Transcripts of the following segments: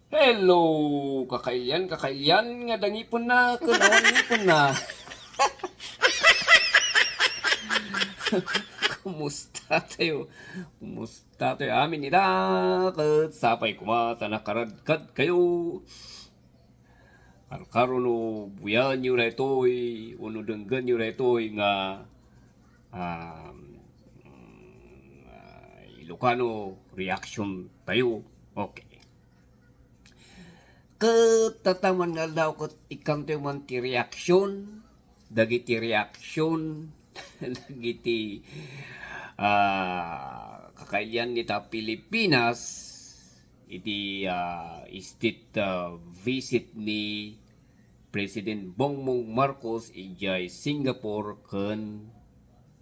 Hello, kakailyan nga dangipon na, kunaon ngipon na. Kumusta tayo? Kumusta tayo? Amin nila, kat sapay kumata nakaradkad kayo. Karo no buyan nyo na ito'y, uno denggan nyo na ito'y nga um, Ilocano reaction tayo. Okay. Katataman nga daw kat ikam tayo man ti reaksyon, dagiti reaksyon, dagiti kakailyan nita Pilipinas, iti state visit ni President Bongbong Marcos ijay Singapore ken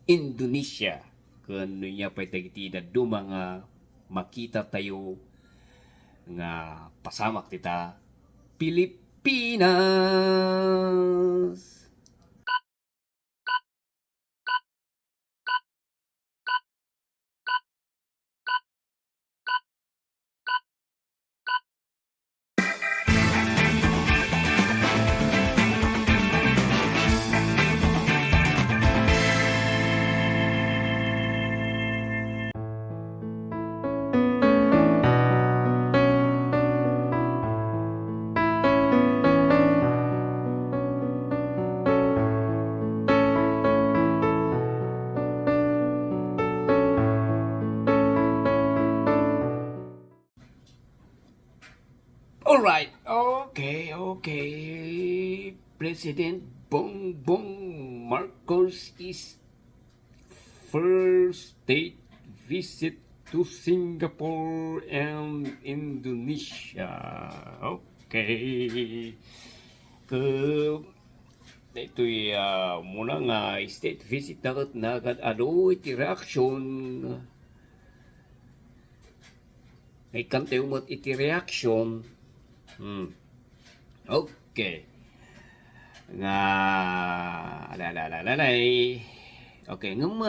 Indonesia. Ken niya pa tagiti daduma nga makita tayo nga pasamak tita Pilipinas. All right, okay. President Bongbong Marcos is first state visit to Singapore and Indonesia. Okay. Ke ito'y muna nga state visit na agad ano iti reaction ay kante umot iti reaction. Okay. Nga alalalay. Okay, ngam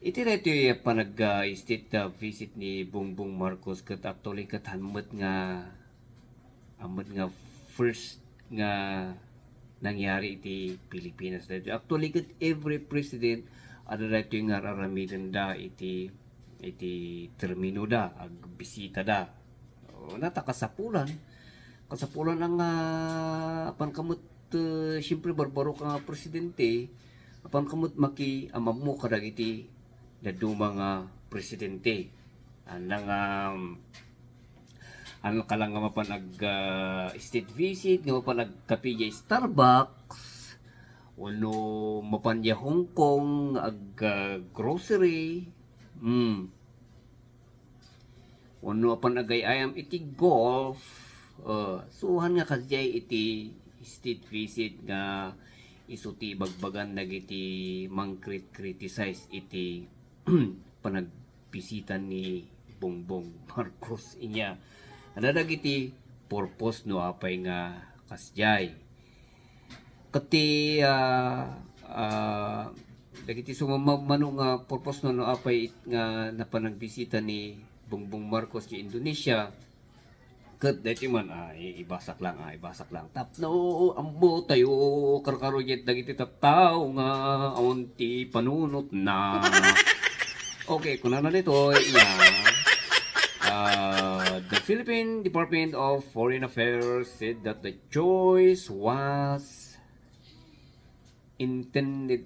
iti reto panag state visit ni Bongbong Marcos ket actually ket hammet nga first nga nangyari iti Pilipinas. Actually ket every president ada reto nga raramidan da iti termino da ag bisita da. Nata kasapulan ang apan kamot siyempre barbaro ka nga presidente apan kamot maki amam mo kadagiti daduma nga presidente anang ano ka lang nga mapan ag state visit nga mapan ag kapilya Starbucks uno mapan ya Hong Kong ag grocery uno apan agay ayam iti golf suhan nga kasjay iti state visit nga isuti bagbagan dagiti criticize iti panagbisitan ni Bongbong Marcos inya ana dagiti purpose no apay nga kasjay kati dagiti sumamano nga purpose no apay nga napanagbisita ni Bongbong Marcos ci Indonesia ket dati man ibasak lang tapno ambo tayo karkaro jet dagiti tattao nga aunti panunot na okay kunana nito the Philippine Department of Foreign Affairs said that the choice was intended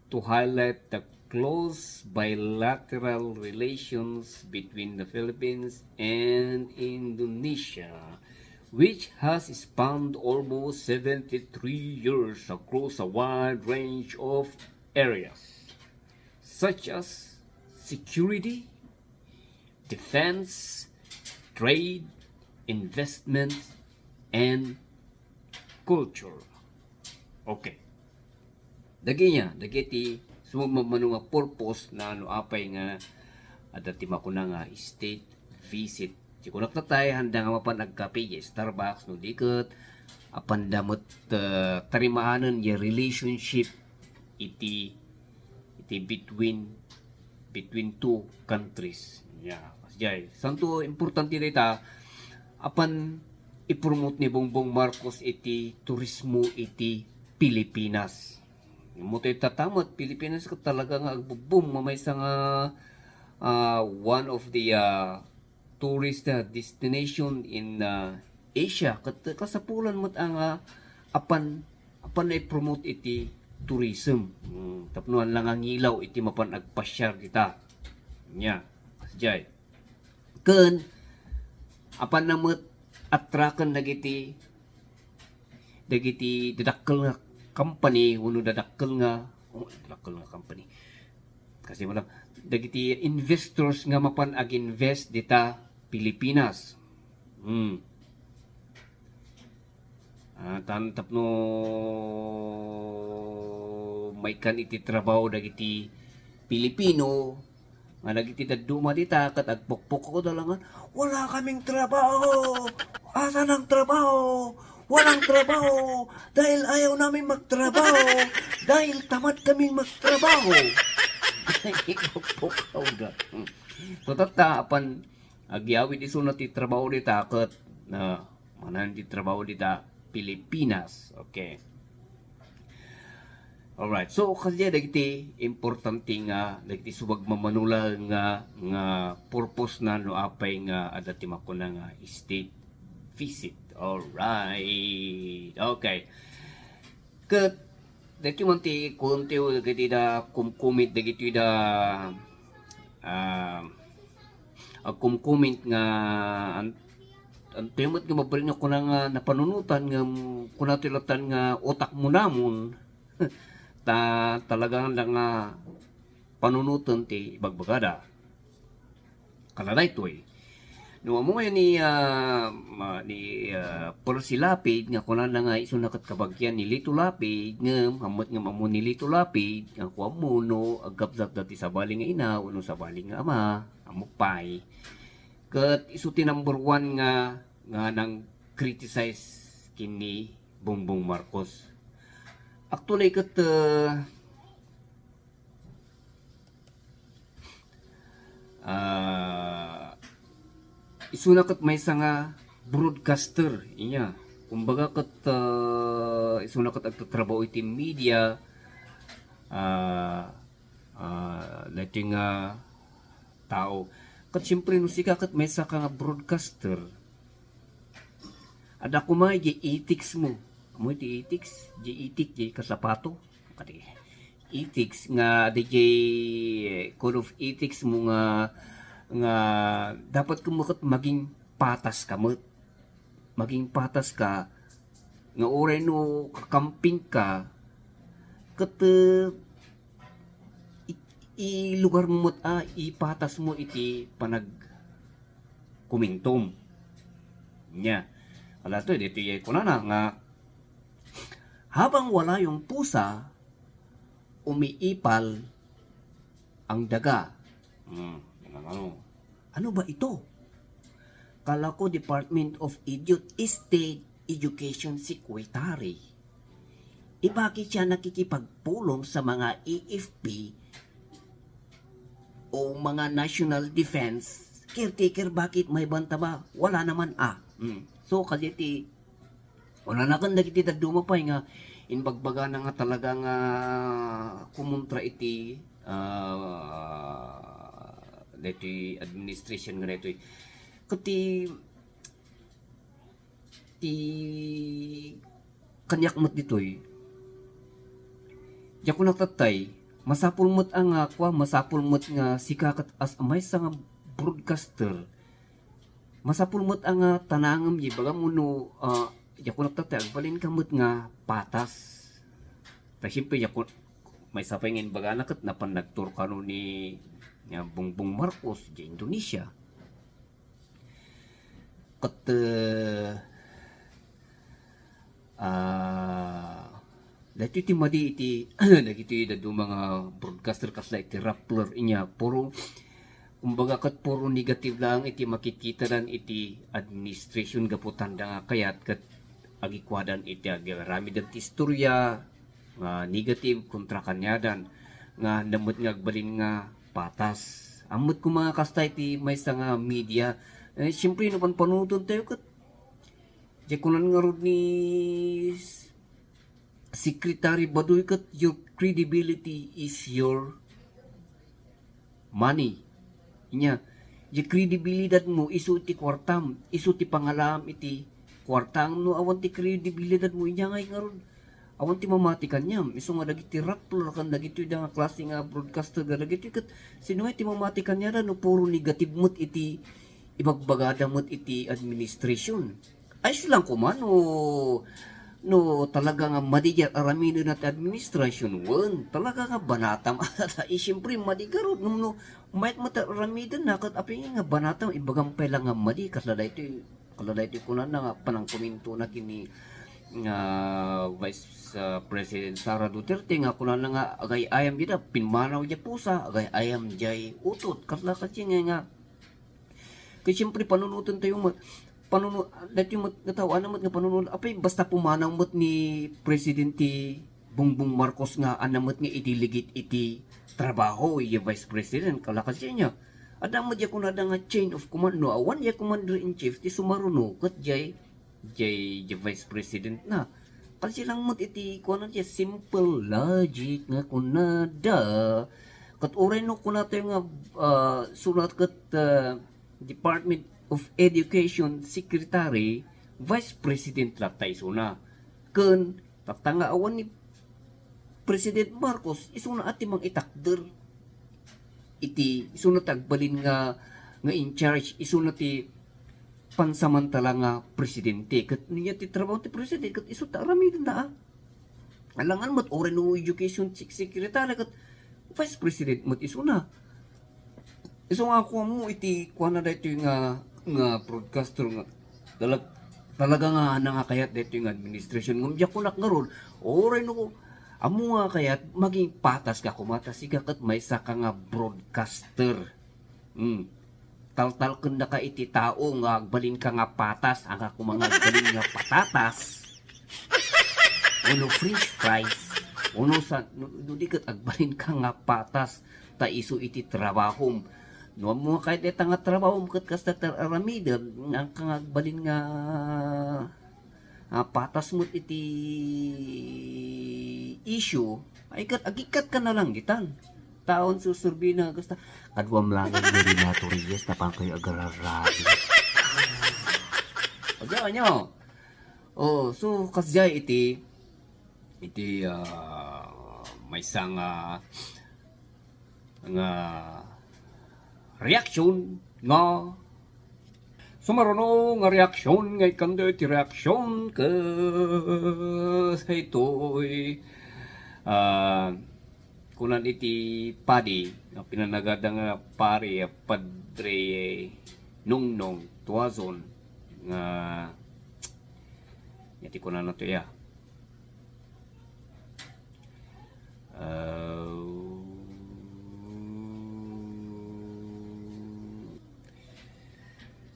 to highlight the close bilateral relations between the Philippines and Indonesia, which has spanned almost 73 years across a wide range of areas, such as security, defense, trade, investment, and culture. Okay. Dagiti sumamano nga purpose na ano apay nga adati makuna nga state visit. Si kunak na tayo handa nga mapan nagkape Starbucks no diket apan damot tarimaanan ya relationship iti between two countries. Ya, kasjay. Santo importante dita apan ipromote ni Bongbong Marcos iti turismo iti Pilipinas. Mo tayo tatamot, Pilipinas ko talaga nga agbubum mamaysa nga one of the tourist destination in Asia. Kasapulan mo ang apan na promote iti tourism. Tapnuan lang ang ilaw iti mapan agpasyar kita. Nya, kasjay. Ken apan namut atrakan dagiti dadakkel nga company uno dadakkel nga company kasi wala dagiti investors nga mapan ag-invest dita Pilipinas. Tapno may kan iti trabaho dagiti Pilipino nga dagiti daduma dita kat agpokpok ko dalangan wala kaming trabaho. Asan ang trabaho? Walang trabaho dahil ayaw namin magtrabaho dahil tamad kaming magtrabaho. Ipokpokaw da. So tata apan agyawi di sunat ti trabaho dita kat na manan di trabaho dita Pilipinas. Okay. Alright. So kasi dagiti importante nga dagiti subag mamanula nga purpose na no apay nga adati makuna nga state visit. Alright. Okay. Kat dagiti man ti kunti dagiti da kumkumit dagiti da kumkumit nga ang temot nga mabalin nga kuna nga napanunutan nga kuna tilatan nga utak mo namon talagang lang nga panunutan ti bagbagada kanalay to eh. No mo ni Percy Lapid nga kuna na nga iso nakat kabagyan ni Lito Lapid nga hamot nga mamo ni Lito Lapid nga kuha mo no agapzap dati sa baling nga ina uno sa baling nga ama amupay ket iso ti number 1 nga nang criticize kini Bongbong Marcos. Actually ket isuna ket may nga broadcaster inya kumbaga ket isuna ket agtatrabaho iti media dating tao ket siyempre no sika ket may ka nga broadcaster ada kumay di ethics mo ti ethics di kasapato kati ethics nga di code of ethics mo nga dapat kumakot maging patas ka nga oray no kakamping ka ket lugar mo ipatas mo iti panag kumintom nya ala to dito kunana nga habang wala yung pusa umiipal ang daga. Ano ba ito? Kala ko Department of State Education Secretary. Bakit siya nakikipagpulong sa mga AFP o mga National Defense Caretaker? Bakit may banta ba? Wala naman So kasi wala na kan dagiti dadumapay nga inbagbaga na nga talaga nga kumontra iti deti administration nga dito kuti ti kanyak mat ditoy diya ko natatay masapul mat ang masapul mat nga sikakat as amay sa nga broadcaster masapul mat ang tanangam yi baga muno diya ko natatay agbalin kamot nga patas pero siyempre diya ko may sapay ngayon baga nakat na panagtur kano ni nga Bongbong Marcos di Indonesia kat dati iti madi iti dagiti dadu mga broadcaster kasla iti Rappler inya puro kumbaga kat puro negative lang iti makikita dan iti administration gaputan da kayat kat agikwadan iti agarami dan istorya nga negative kontra kanyadan nga namot nga agbalin nga patas amot ko mga kastay ti may nga media siyempre no pan panuton tayo kat Di kunan nga ron ni Secretary Baduy kat your credibility is your money. Inya, di kredibilidad mo isu ti kwartam, isu ti pangalam iti kwartang no awan ti kredibilidad mo inya ngay nga ron. Awan ti mamatikan niya. Isu nga dagiti rappler kan dagiti da nga klase nga broadcaster ga dagiti kat sino ti mamatikan niya no puro negative mo't iti ibagbagada mo't iti administration. Ay silang kuman no talaga nga madigyan aramino na administration wan talaga nga banatam at siyempre madigaro no mayat mata aramidan na kat api nga banatam ibagang pela nga madi kalada ito kunan na nga panang komento na kini nga Vice President Sara Duterte nga kunan na nga agay ayam gida pinmanaw niya pusa agay ayam jay utot kasla kasi nga kasi siyempre panunutan tayo dati mo natawa naman nga panunod apay basta pumanaw mo't ni Presidente Bongbong Marcos nga anamot nga itiligit iti trabaho yung Vice President kalakas niya adam mo diya kung nada nga chain of command no awan ya Commander-in-Chief ti sumaruno kat jay Vice President na kasi lang mo't iti kunan siya simple logic nga kunada kat oray no kunata nga sulat kat Department of Education Secretary, Vice President latay suna. Ken tatanga awan ni President Marcos isuna ati mang itakder. Iti isuna tagbalin nga in charge isuna ti pansamantala nga presidente. Ket niya ti trabaho ti presidente ket isu ta ramid na. Alangan mo't oray no Education Secretary ket Vice President mo't isuna. Isu nga ako mo iti kuan na dito nga broadcaster nga talaga nga nangakayat dito yung administration ngam diya kunak nga ron oray no amo nga kayat maging patas ka kumatas siga kat may saka nga broadcaster tal kenda ka iti tao nga agbalin ka nga patas ang ako mga agbalin nga patatas uno french fries uno sa no di kat agbalin ka nga patas ta isu iti trabahom no mo kahit ita nga trabaho mo kat kasta aramida ang kangagbalin nga patas mo iti issue ay kat agikat ka na lang gitan taon susurbi na kasta kadwam lang ang marinatoriyas na pang kayo agararami o diyan nyo so kasjay iti may isang nga reaksyon nga sumaruno nga reaksyon nga ikanda iti reaksyon ka sa ito'y kunan iti padi nga pinanagada nga pari Padre Nongnong Tuazon nga yati kunan na to ya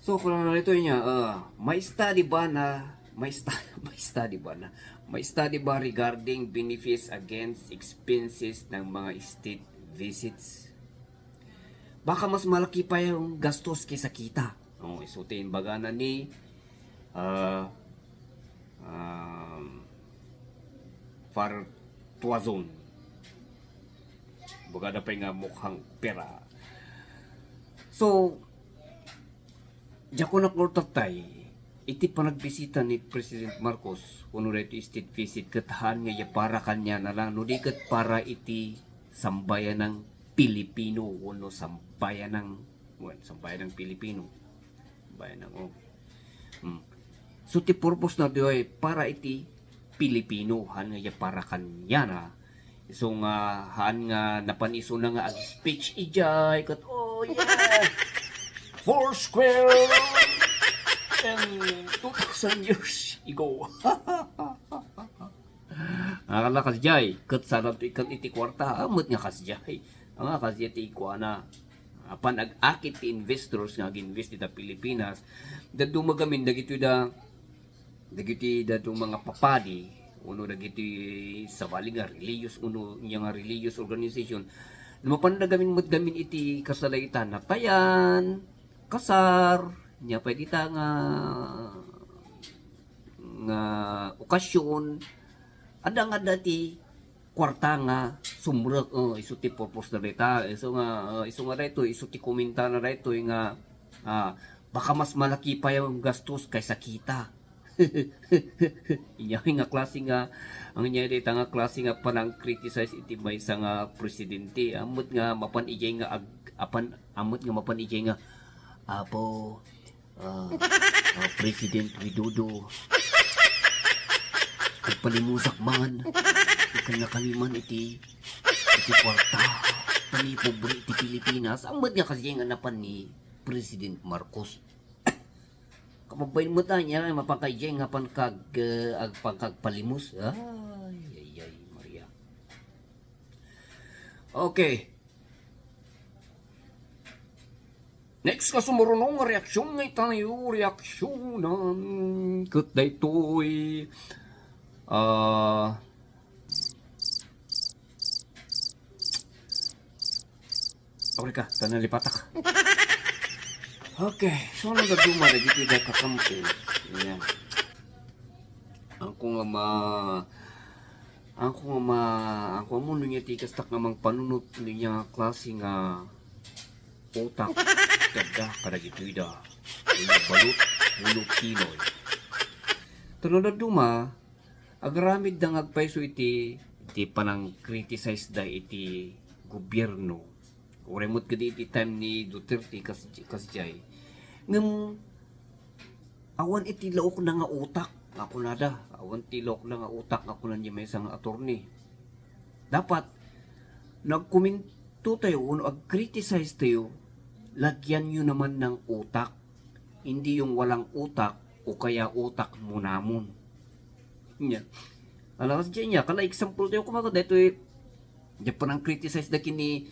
so kung ano ito niya, may study ba regarding benefits against expenses ng mga state visits? Baka mas malaki pa yung gastos kaysa kita. Isutin baga na ni Far Tuazon. Baga na pa nga mukhang pera. So, diyan ko nakultatay, iti panagbisita ni President Marcos, kuno ito state visit, katahan nga para kanya na lang, no di kat para iti sambayan ng Pilipino, kuno sambayan ng Pilipino. Sambayan ng, So, ti purpose na diyo para iti Pilipino, han nga para kanya na. So, nga, han nga napaniso na nga ang speech ijay, kat, yeah! Foursquare and 2,000 years ago. Akala kasjay, kat sarap ikan iti kwarta, amot nga kasjay. Ang kasjay ti ikuana. Apan ag-akit ti investors nga ag-invest ita Pilipinas, dadu magamin dagiti da mga papadi, uno dagiti sabali nga religious, uno nga religious organization. Lumapan na gamin iti kasalaitan na tayan, kasar, niya pwede ta nga nga okasyon ada nga dati kwarta nga sumrek isu ti purpose na dita isu nga dito isu ti komenta na dito nga baka mas malaki pa yung gastos kaysa kita. Inya nga klase nga ang inya dita nga klase nga panang criticize iti maysa nga presidente amot nga mapan ijay nga amot nga mapan ijay nga apo President Widodo palimusak man ikan na kami man iti kwarta tani pobre iti Pilipinas amot nga kasi nga napan ni President Marcos. Kapabayin mo tayo niya, mapakayay nga pangkagpalimus. Ay, Maria. Okay. Next ka sumurunong nga reaksyon ngay tayo, reaksyonan. Kat na ito'y, okay ka, tanalipatak. Okay, so nang gaguma na dito dahil kakampi. Yan. Ang ko mo niya tikastak namang panunot niya klase nga utak. Ganda, kada gitu ida. Balut, bulok kinoy. Tanong na duma, agaramid na ngagpaiso iti panang criticize da iti gobyerno. Uremot ka di iti time ni Duterte kasjay. Ngam, awan iti laok na nga utak. Ako nada. Awan iti laok na nga utak. Ako na niya may isang attorney. Dapat, nagkominto tayo, ag-criticize tayo, lagyan nyo naman ng utak. Hindi yung walang utak o kaya utak mo namon. Yan. Alam kasi niya, kala example tayo kumagod. Ito eh, diyan pa nang criticize na kini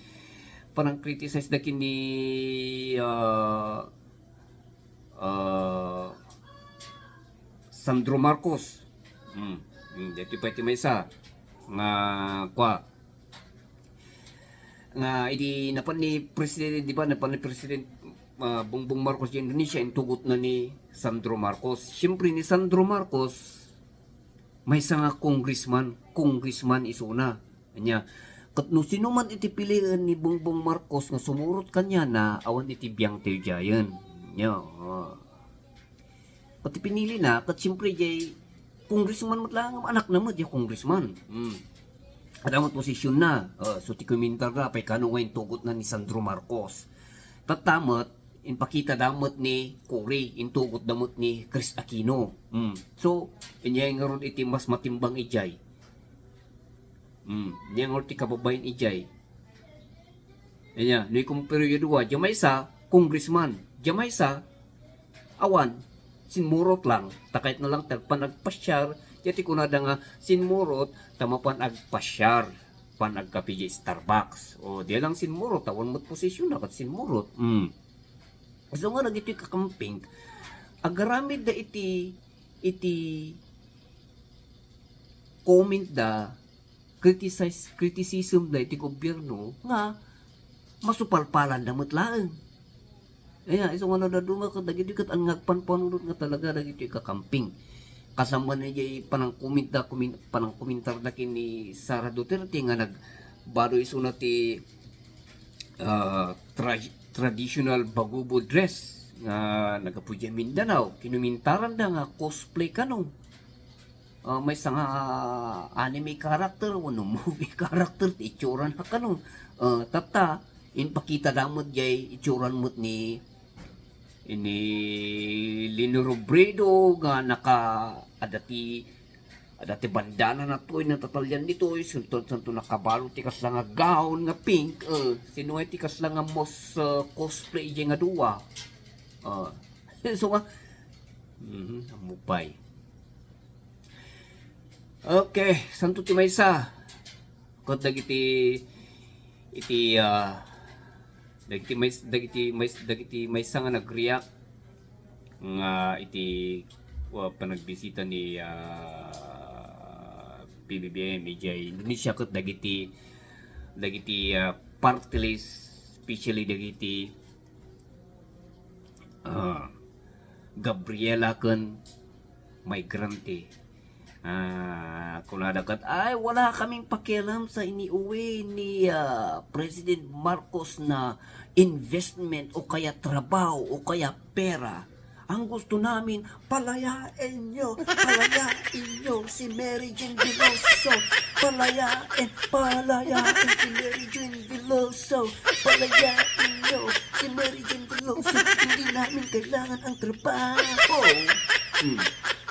Sandro Marcos. Dito pa iti may isa nga idi napan ni president di ba napan ni president Bongbong Marcos di Indonesia intugot na ni Sandro Marcos. Siyempre ni Sandro Marcos may isa nga congressman isuna nya. Kat no sino man iti pilihan ni Bongbong Marcos nga sumurot kanya na awan iti biyang tayo jayan. Kat pinili na, kat siyempre jay congressman matlang anak naman jay congressman. At amot posisyon na. So ti komentar na, pay kano ngayon tugot na ni Sandro Marcos. Tatamot, inpakita damot ni Cory, intugot damot ni Chris Aquino. So, inyay nga ron iti mas matimbang ijay. Yang orti kababayan ijay. Nya, ni kung periodo wa, jamay sa congressman, jamay sa awan sinmurot lang, takait na lang tagpan agpasyar, yati kunada nga sinmurot tamapan agpasyar, pan agkapiji Starbucks. O di lang sinmurot, awan mo't posisyon na kat sinmurot. So nga nagiti kakamping, agaramid da iti comment da criticism da iti gobyerno nga masupalpalan damot laeng. Kaya iso nga nadaduma ka dagiti kat ang ngagpanpanulot nga talaga dagiti kakamping. Kasama na jay panang komentar na kini Sara Duterte nga nagbado iso na ti traditional bagubo dress nga nagapuja Mindanao. Kinumintaran da nga cosplay kanong may nga anime character o movie character ti itsura na kanong tata inpakita damod jay itsuran mo't ni Lino Robredo nga adati bandana na to natatalyan dito sunod nakabalo tikas lang nga gown nga pink sinuay tikas lang nga most cosplay jay nga duwa so nga amupay. Okay, santo ti maysa. Kot dagiti maysa nga nag-react nga iti panagbisita ni PBBM ijay Indonesia ket dagiti party list especially dagiti Gabriela ken migrante. Kung nadakat, ay wala kaming pakialam sa iniuwi ni President Marcos na investment o kaya trabaho o kaya pera. Ang gusto namin, palayain nyo si Mary Jane Veloso. Palayain si Mary Jane Veloso. Palayain nyo si Mary Jane Veloso. Hindi namin kailangan ang trabaho.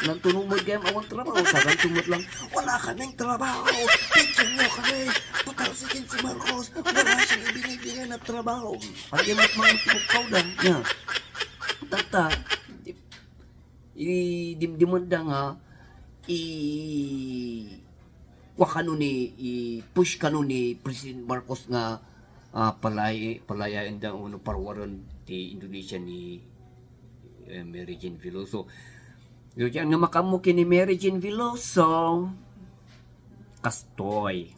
Nang tunumod kayo ang trabaho, sagang tumod lang, wala kaming trabaho. Picture nyo kami. Patalsikin si Marcos. Wala siyang ibinibigay na trabaho. Pagyan mo't mga timukaw lang niya. Tata, dimanda nga push kanu ni President Marcos nga palayain daw parwaron ti Indonesia ni Mary Jane Veloso. Yung nga makamukin ni Mary Jane Veloso kastoy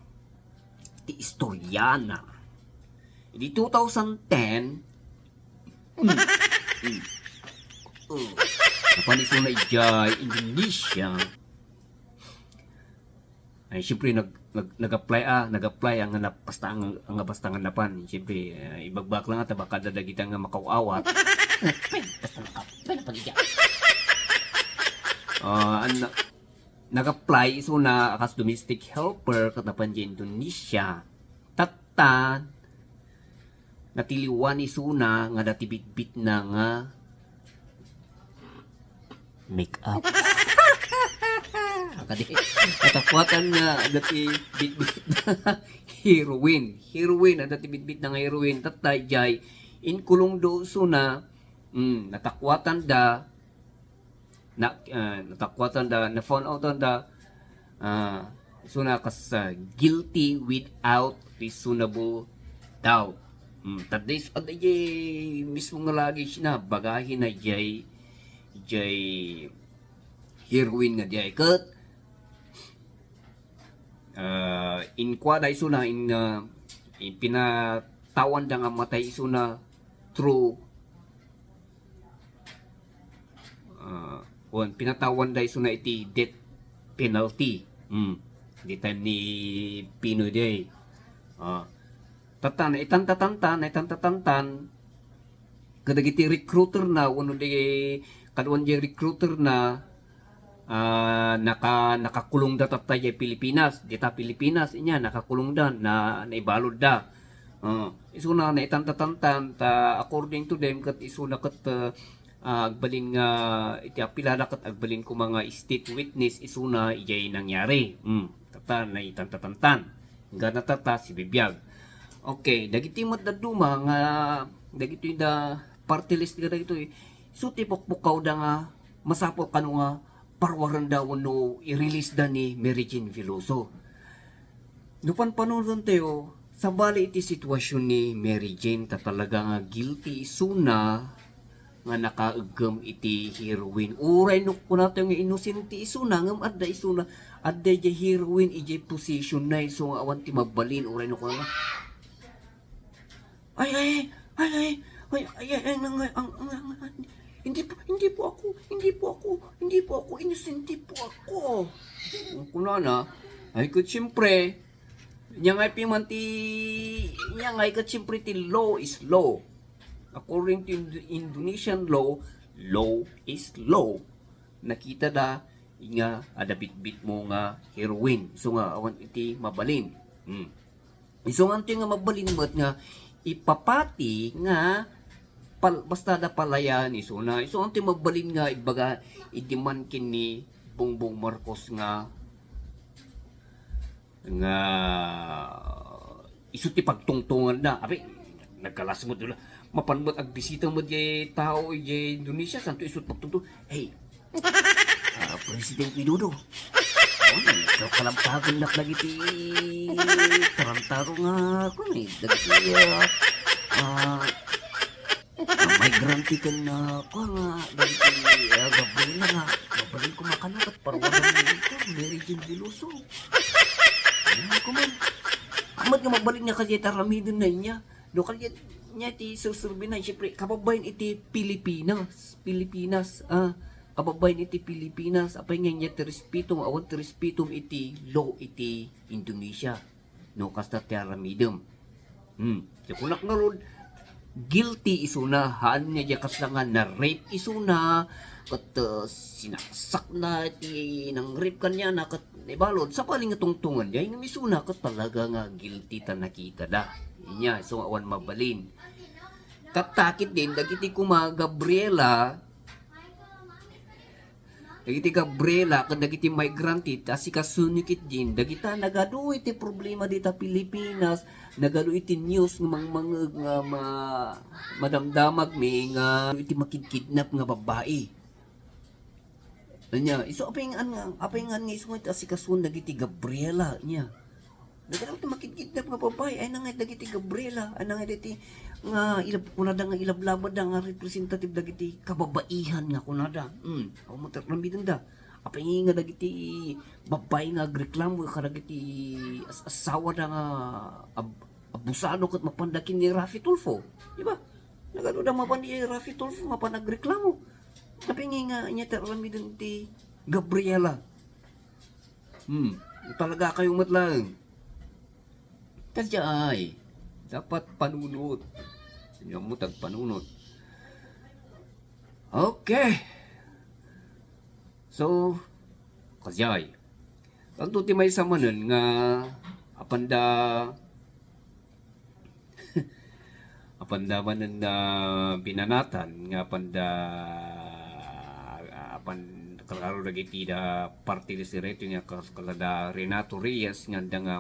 ti istoryana di 2010 napaniso na ijay Indonesia ay siyempre nag-apply ang bastangan napan siyempre ibagbak lang at baka dadagita nga makauawat nag-apply so na akas domestic helper katapan di Indonesia tatan natiliwan isuna nga dati bitbit na nga make up. Katakwatan nga dati bitbit na heroin. Heroin dati bitbit na nga heroin tatay jay inkulong do so na natakwatan da na found out on da so na kas guilty without reasonable doubt. Tadis at jay mismo nga lagi siya na bagahin na jay heroin nga jay kat in kwada iso na in pinatawan da nga matay iso na through pinatawan da iso na iti death penalty di time ni Pinoy day itantatantan kadagiti recruiter na uno di kaduan di recruiter na nakakulong da tatay Pilipinas dita Pilipinas inya nakakulong da na naibalod da iso na itantatantan ta according to them kat iso na kat agbalin nga iti apilada kat agbalin ko mga state witness iso na ijay nangyari tata na itantatantan gana tata si bibiyag okay dagiti mat da duma nga dagiti da party list nga dagito so tipokpukaw da nga masapol kanu nga parwaran daw no i-release da ni Mary Jane Veloso. Nupan panunon tayo sa bali iti sitwasyon ni Mary Jane ta talaga nga guilty isuna nga nakaagam iti heroin. Uray no kuna tayo nga innocent isuna ngam adda isuna adda jay heroin ijay position na iso nga awan ti mabalin uray no kuna ay hindi po ako, innocent po ako. Kuna na, ay kat siyempre, niya ngay kat siyempre ti law is law. According to Indonesian law, law is law. Nakita da, nga, adabit-bit mo nga heroin. So nga, awan iti mabalin. So nga, nga mabalin mo't nga, ipapati nga, basta da palayan iso na iso anti magbalin nga ibaga idiman kin ni Bongbong Marcos nga iso ti pagtungtungan na abi nagkalas mo dula mapanbot ag bisita mo di tao di Indonesia santo iso pagtungtong hey President Widodo ikaw kalampagan nak lagi ti tarantaro nga kung dagiti migrante ka na ko nga dahil gabay na nga mabalin ko makanok at parwanan ko Mary Jane Veloso ko man amat nga mabalin niya kasi taramidon na niya do kaya niya ti susurbi na siyempre kababayan iti Pilipinas kababayan iti Pilipinas, apay nga niya tirespitom, awan tirespitom iti law iti Indonesia. No, kasta ti aramidem. So, kunak na ron, guilty isuna, haan niya diya kaslangan na rape isuna, kat sinasak na iti nang rape kanya na kat ibalod, sa paling tungtungan niya, yung isuna kat talaga nga guilty ta nakita da. Inya, so awan mabalin. Katakit din, dagiti kuma Gabriela, dagiti migrant ita, si kasunikit din, dagita nagado iti problema dita Pilipinas, nagado iti news ng mga madamdamag may nga iti makidkidnap nga babae. Anya, iso apay nga iso ita si kasun dagiti Gabriela niya. Nagano iti makidkidnap nga babae, ay nangay dagiti Gabriela, ay nangay dagiti nga kunada nga ilablabad nga representative dagiti kababaihan nga kunada. Aw mo taramidan da. Apay nga dagiti babae nga agreklamo kadagiti asawa da nga abusado ket mapandakin ni Rafi Tulfo. Di ba? Nagano da mapan ni Rafi Tulfo mapanagreklamo. Apay nga nya taramidan ti Gabriela. Talaga kayong matlang. Kasya ay dapat panunod. Inyo mo tagpanunod. Okay. So, kasay. Tanto ti may samanan nga apanda manan na binanatan nga apanda kalaro dagiti da party list reto nga kalada Renato Reyes nga nga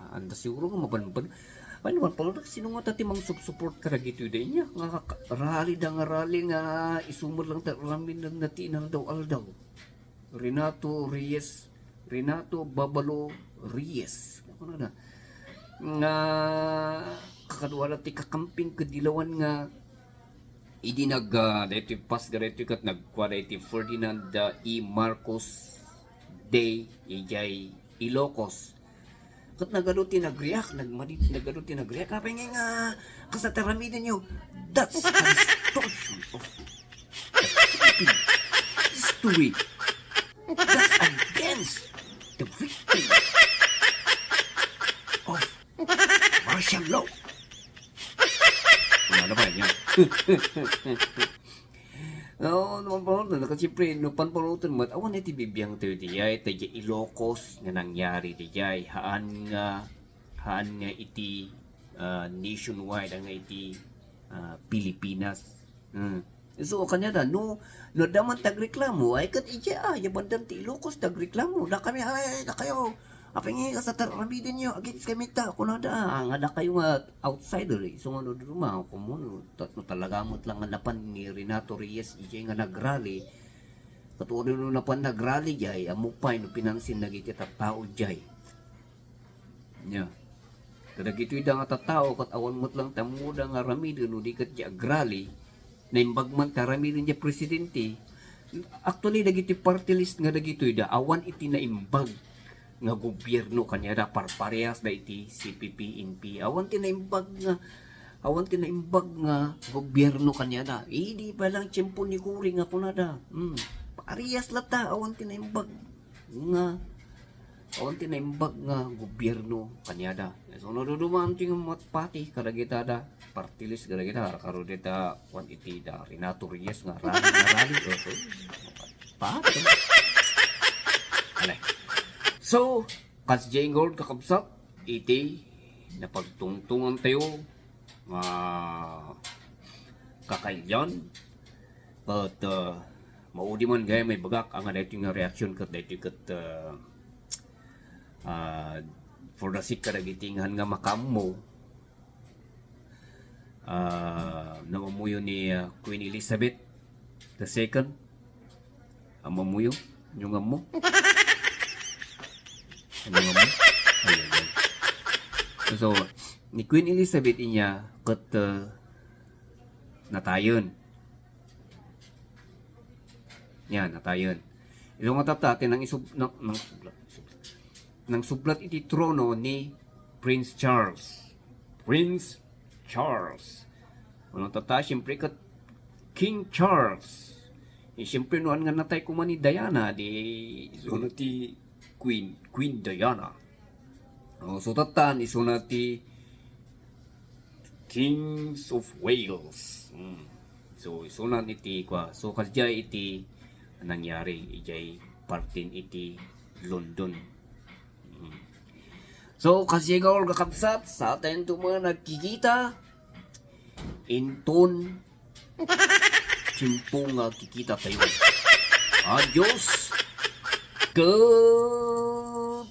anda siguro nga mapanpan paano man sino nga tati mang support ka dagito din niya nga rally nga isumod lang ta ramin na tinang daw aldaw Renato Babalo Reyes ano na nga kakadwala ti kakamping kadilawan nga idi dito pas garito kat nagkuha dito Ferdinand E. Marcos Day ijay Ilocos kat nagaluti nagreact kapay nga kasataramidan nyo that's a distortion of history that's against the victim of martial law. Ano ba yan? No, nakasipre, no panpalutan mo, awan iti bibiyang tayo diyay, tayo Ilocos nga nangyari diyay, haan nga iti nationwide, nga iti Pilipinas. So, kanya da, no daman tagreklamo, ay kat iya, yabandan ti Ilocos, tagreklamo, da kami, ay, da kayo, apay nga sa tarabidin nyo, against kami ta, kung nga da kayo nga outsider so nga rumah, kumuno, talaga mo't lang nga napan ni Renato Reyes, ijay nga nagrally, katuwa no napan nagrally jay, amupay, no pinansin nagiti tatao jay. Nya, kadagito ida nga tatao, kat awan mo't lang tamuda nga ramidin, no di kat jay agrally, na imbagman taramidin jay presidente, actually, dagiti party list nga dagito ida, awan iti na imbag, nga gobyerno kanya da parparehas da iti CPP NP awan tinaimbag nga gobyerno kanya da di pa lang tiyempo ni Kuri nga kunada parehas lata awan tinaimbag nga gobyerno kanya da so naduduman ting matpati kadagita da partilis kadagita karo dita wan iti da Renato Reyes nga rally pati alay. So, kas Jane Gold kakabsat, iti napagtungtungan tayo kakailyan. But, maudi man gaya may bagak ang dito yung reaction kat dito kat for the sake kadagitingan nga makamo namamuyo ni Queen Elizabeth II ang mamuyo yung amo so ni Queen Elizabeth inya kat natayon ilo nga tatate nang sublat iti trono ni Prince Charles ano tata siyempre kat King Charles Siyempre noan nga natay ko man ni Diana di iso ti Queen Diana. So tatan iso ti Kings of Wales. So isunan iti kwa. So kasya iti nangyari ijay partin iti London. So kasi gaul kakabsat sa atin mga nagkikita inton simpong kikita tayo. Adios. Good.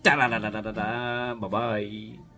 Bye bye.